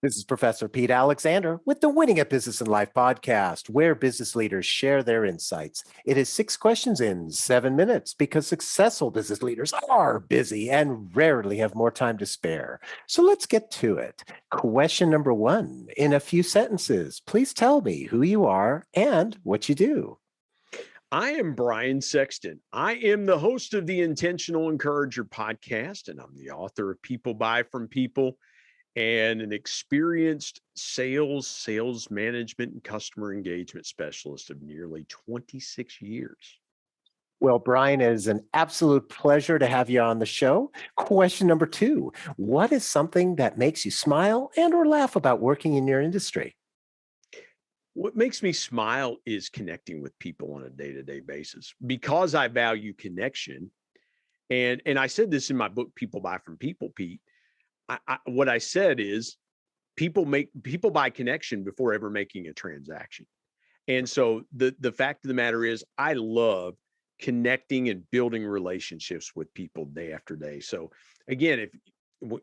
This is Professor Pete Alexander with the Winning at Business and Life podcast, where business leaders share their insights. It is 6 questions in 7 minutes because successful business leaders are busy and rarely have more time to spare. So let's get to it. Question number 1, in a few sentences, please tell me who you are and what you do. I am Brian Sexton. I am the host of the Intentional Encourager podcast, and I'm the author of People Buy from People and an experienced sales management, and customer engagement specialist of nearly 26 years. Well, Brian, it is an absolute pleasure to have you on the show. Question number 2, what is something that makes you smile and or laugh about working in your industry? What makes me smile is connecting with people on a day-to-day basis because I value connection. And I said this in my book, People Buy from People, Pete. What I said is people buy connection before ever making a transaction. And so the fact of the matter is I love connecting and building relationships with people day after day. So again,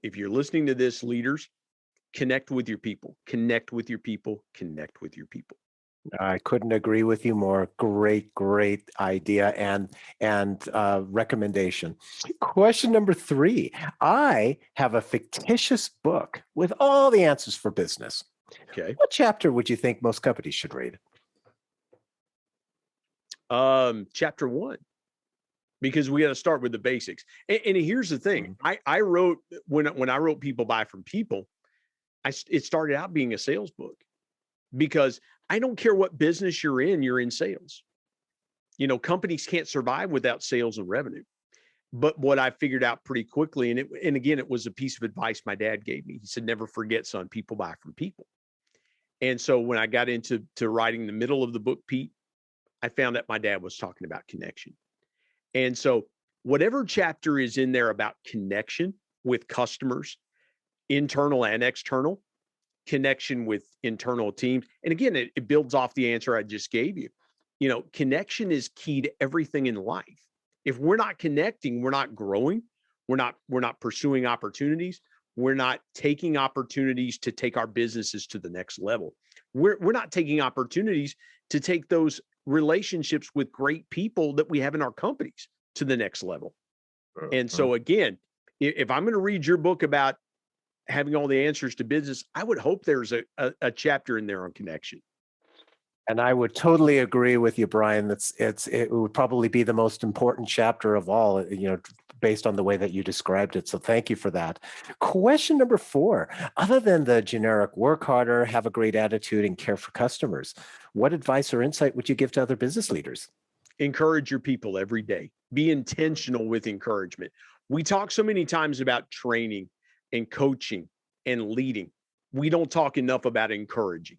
if you're listening to this, leaders, connect with your people, connect with your people, connect with your people. I couldn't agree with you more. Great idea and recommendation. Question number 3. I have a fictitious book with all the answers for business. Okay. What chapter would you think most companies should read? Chapter 1, because we got to start with the basics. And here's the thing: I wrote when I wrote People Buy from People, it started out being a sales book because I don't care what business you're in sales. You know, companies can't survive without sales and revenue. But what I figured out pretty quickly, and again, it was a piece of advice my dad gave me. He said, never forget, son, people buy from people. And so when I got into writing the middle of the book, Pete, I found that my dad was talking about connection. And so whatever chapter is in there about connection with customers, internal and external, connection with internal teams. And again, it builds off the answer I just gave you. You know, connection is key to everything in life. If we're not connecting, we're not growing. We're not pursuing opportunities. We're not taking opportunities to take our businesses to the next level. We're not taking opportunities to take those relationships with great people that we have in our companies to the next level. And so again, if I'm going to read your book about having all the answers to business, I would hope there's a chapter in there on connection. And I would totally agree with you, Brian. It would probably be the most important chapter of all, based on the way that you described it. So thank you for that. Question number 4, other than the generic work harder, have a great attitude, and care for customers, what advice or insight would you give to other business leaders? Encourage your people every day. Be intentional with encouragement. We talk so many times about training and coaching and leading. We don't talk enough about encouraging.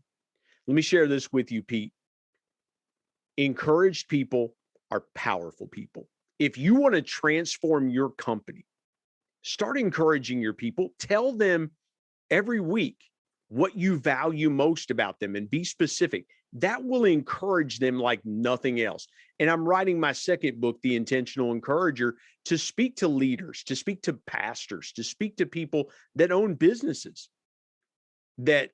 Let me share this with you, Pete. Encouraged people are powerful people. If you want to transform your company, start encouraging your people. Tell them every week what you value most about them and be specific. That will encourage them like nothing else. And I'm writing my second book, The Intentional Encourager, to speak to leaders, to speak to pastors, to speak to people that own businesses. That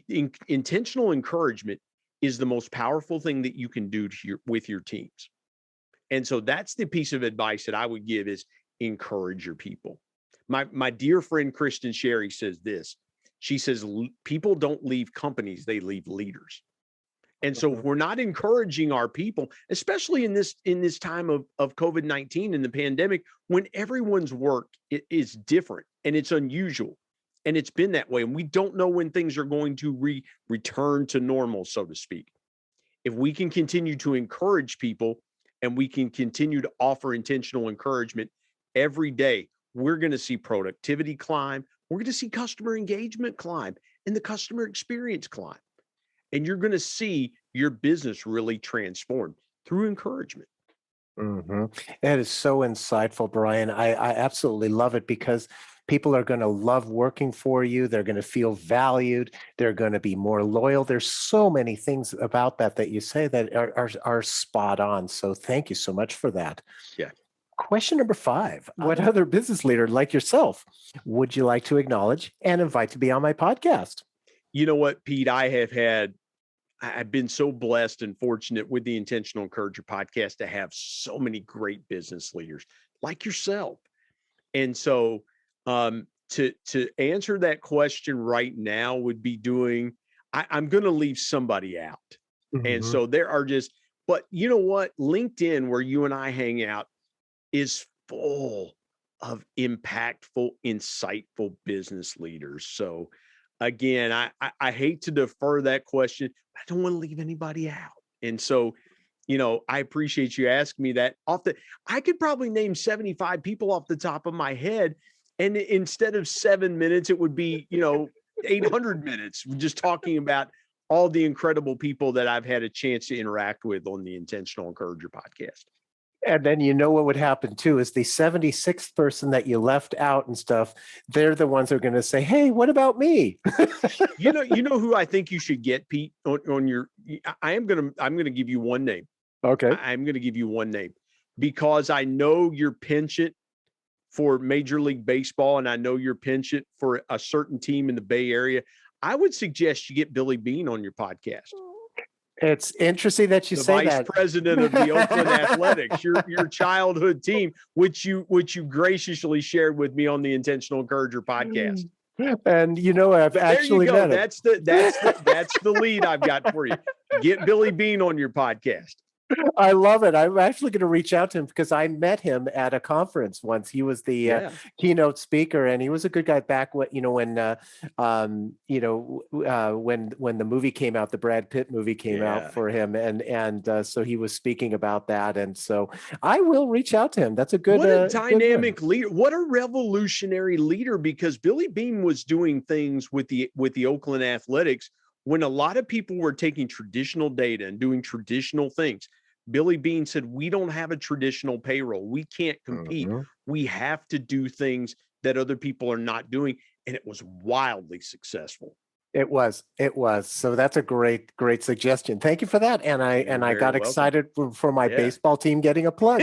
intentional encouragement is the most powerful thing that you can do with your teams. And so that's the piece of advice that I would give is encourage your people. My dear friend, Kristen Sherry, says this. She says, people don't leave companies, they leave leaders. And so if we're not encouraging our people, especially in this time of COVID-19 and the pandemic, when everyone's work is different and it's unusual. And it's been that way. And we don't know when things are going to return to normal, so to speak. If we can continue to encourage people and we can continue to offer intentional encouragement every day, we're going to see productivity climb. We're going to see customer engagement climb and the customer experience climb. And you're going to see your business really transform through encouragement. That is so insightful, Brian. I absolutely love it because people are going to love working for you. They're going to feel valued. They're going to be more loyal. There's so many things about that you say that are spot on. So thank you so much for that. Yeah. Question number 5. I What love other business leader like yourself would you like to acknowledge and invite to be on my podcast? You know what, Pete? I've been so blessed and fortunate with the Intentional Encourager podcast to have so many great business leaders like yourself. And so to answer that question right now would be I'm going to leave somebody out. And Mhm. so there are but you know what? LinkedIn, where you and I hang out, is full of impactful, insightful business leaders. So again, I hate to defer that question, but I don't want to leave anybody out. And so, I appreciate you asking me that. I could probably name 75 people off the top of my head. And instead of 7 minutes, it would be, 800 minutes just talking about all the incredible people that I've had a chance to interact with on the Intentional Encourager podcast. And then you know what would happen too is the 76th person that you left out and stuff, they're the ones who are going to say, "Hey, what about me?" You know who I think you should get, Pete, on your I'm gonna give you one name. Okay. I'm gonna give you one name because I know your penchant for Major League Baseball and I know your penchant for a certain team in the Bay Area. I would suggest you get Billy Bean on your podcast. It's interesting that you The say vice that. president of the Oakland Athletics, your childhood team, which you graciously shared with me on the Intentional Encourager podcast. And I've So there you actually go. met him. That's the lead I've got for you. Get Billy Bean on your podcast. I love it. I'm actually going to reach out to him because I met him at a conference once. He was the Yeah. keynote speaker, and he was a good guy back when when when the movie came out, the Brad Pitt movie came out Yeah. for him, and so he was speaking about that, and so I will reach out to him. That's a good. What a good dynamic leader! What a revolutionary leader! Because Billy Bean was doing things with the Oakland Athletics when a lot of people were taking traditional data and doing traditional things. Billy Bean said, "We don't have a traditional payroll. We can't compete. Mhm. We have to do things that other people are not doing." And it was wildly successful. It was. It was. So that's a great suggestion. Thank you for that. And You're I very got welcome. excited for my Yeah. baseball team getting a plug.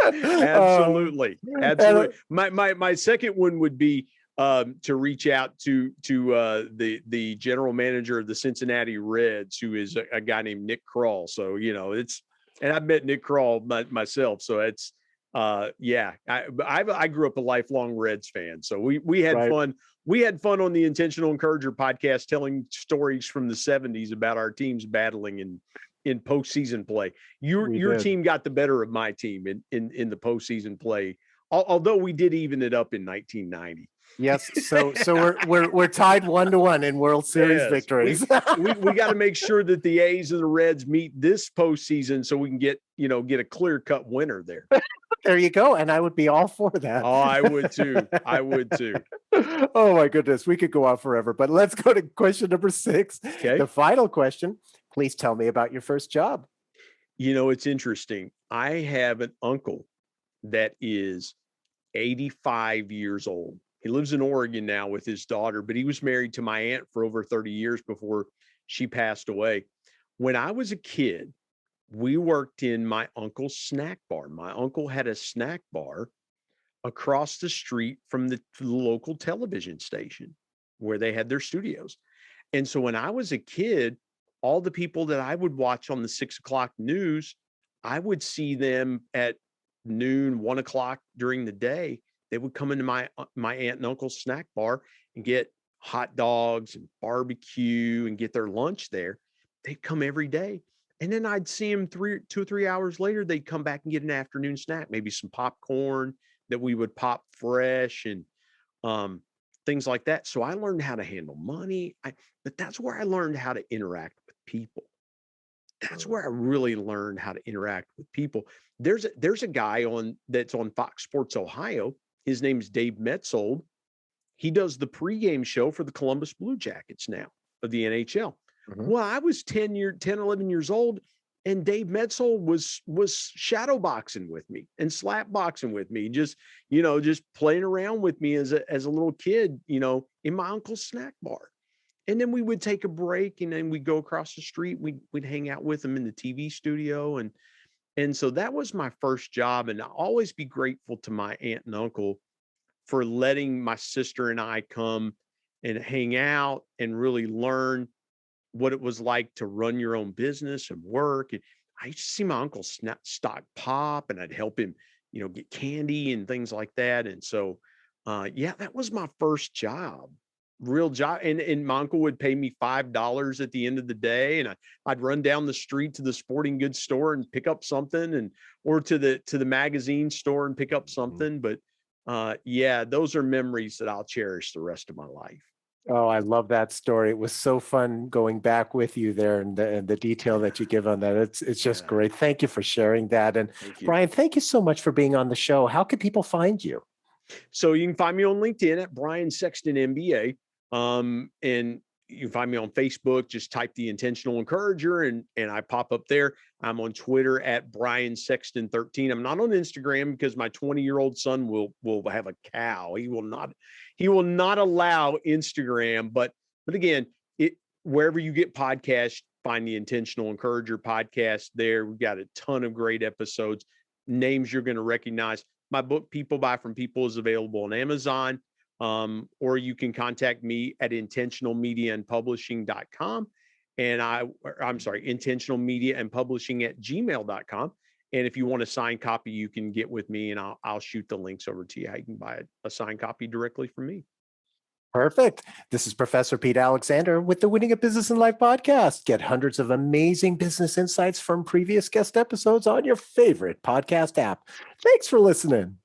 Absolutely. And, My second one would be to reach out to the general manager of the Cincinnati Reds, who is a guy named Nick Kroll. So and I've met Nick Kroll myself. So it's I grew up a lifelong Reds fan. So we had right. fun. We had fun on the Intentional Encourager podcast, telling stories from the 70s about our teams battling in postseason play. Your team got the better of my team in the postseason play, although we did even it up in 1990. Yes, so we're tied 1-1 in World Series victories. We got to make sure that the A's and the Reds meet this postseason so we can get a clear-cut winner there. There you go, and I would be all for that. Oh, I would too. I would too. Oh my goodness, we could go on forever, but let's go to question number 6. Okay. The final question. Please tell me about your first job. It's interesting. I have an uncle that is 85 years old. He lives in Oregon now with his daughter, but he was married to my aunt for over 30 years before she passed away. When I was a kid, we worked in my uncle's snack bar. My uncle had a snack bar across the street from the local television station where they had their studios. And so when I was a kid, all the people that I would watch on the 6 o'clock news, I would see them at noon, 1 o'clock during the day. They would come into my aunt and uncle's snack bar and get hot dogs and barbecue and get their lunch there. They'd come every day. And then I'd see them 2 or 3 hours later, they'd come back and get an afternoon snack, maybe some popcorn that we would pop fresh and things like that. So I learned how to handle money. But that's where I learned how to interact with people. That's where I really learned how to interact with people. There's a guy that's on Fox Sports Ohio. His name is Dave Metzold. He does the pregame show for the Columbus Blue Jackets now of the NHL. Mhm. Well, I was 10, 11 years old, and Dave Metzold was shadow boxing with me and slap boxing with me, just playing around with me as a little kid, in my uncle's snack bar. And then we would take a break and then we'd go across the street. We'd hang out with him in the TV studio. And And so that was my first job. And I always be grateful to my aunt and uncle for letting my sister and I come and hang out and really learn what it was like to run your own business and work. And I used to see my uncle stock pop, and I'd help him, get candy and things like that. And so, yeah, that was my first job, real job. And my uncle would pay me $5 at the end of the day, and I'd run down the street to the sporting goods store and pick up something, or to the magazine store and pick up something. But yeah, those are memories that I'll cherish the rest of my life. Oh, I love that story. It was so fun going back with you there, and the detail that you give on that. It's just Yeah. great. Thank you for sharing that. And Thank you. Brian, thank you so much for being on the show. How can people find you? So you can find me on LinkedIn at Brian Sexton MBA. And you can find me on Facebook. Just type the Intentional Encourager, and I pop up there. I'm on Twitter at Brian Sexton 13. I'm not on Instagram because my 20-year-old son will have a cow. He will not allow Instagram. But again, wherever you get podcasts, find the Intentional Encourager podcast there. We've got a ton of great episodes, names you're going to recognize. My book, People Buy From People, is available on Amazon, or you can contact me at intentionalmediaandpublishing.com. And I'm sorry, intentionalmediaandpublishing@gmail.com. And if you want a signed copy, you can get with me, and I'll shoot the links over to you. How you can buy a signed copy directly from me. Perfect. This is Professor Pete Alexander with the Winning a Business in Life podcast. Get hundreds of amazing business insights from previous guest episodes on your favorite podcast app. Thanks for listening.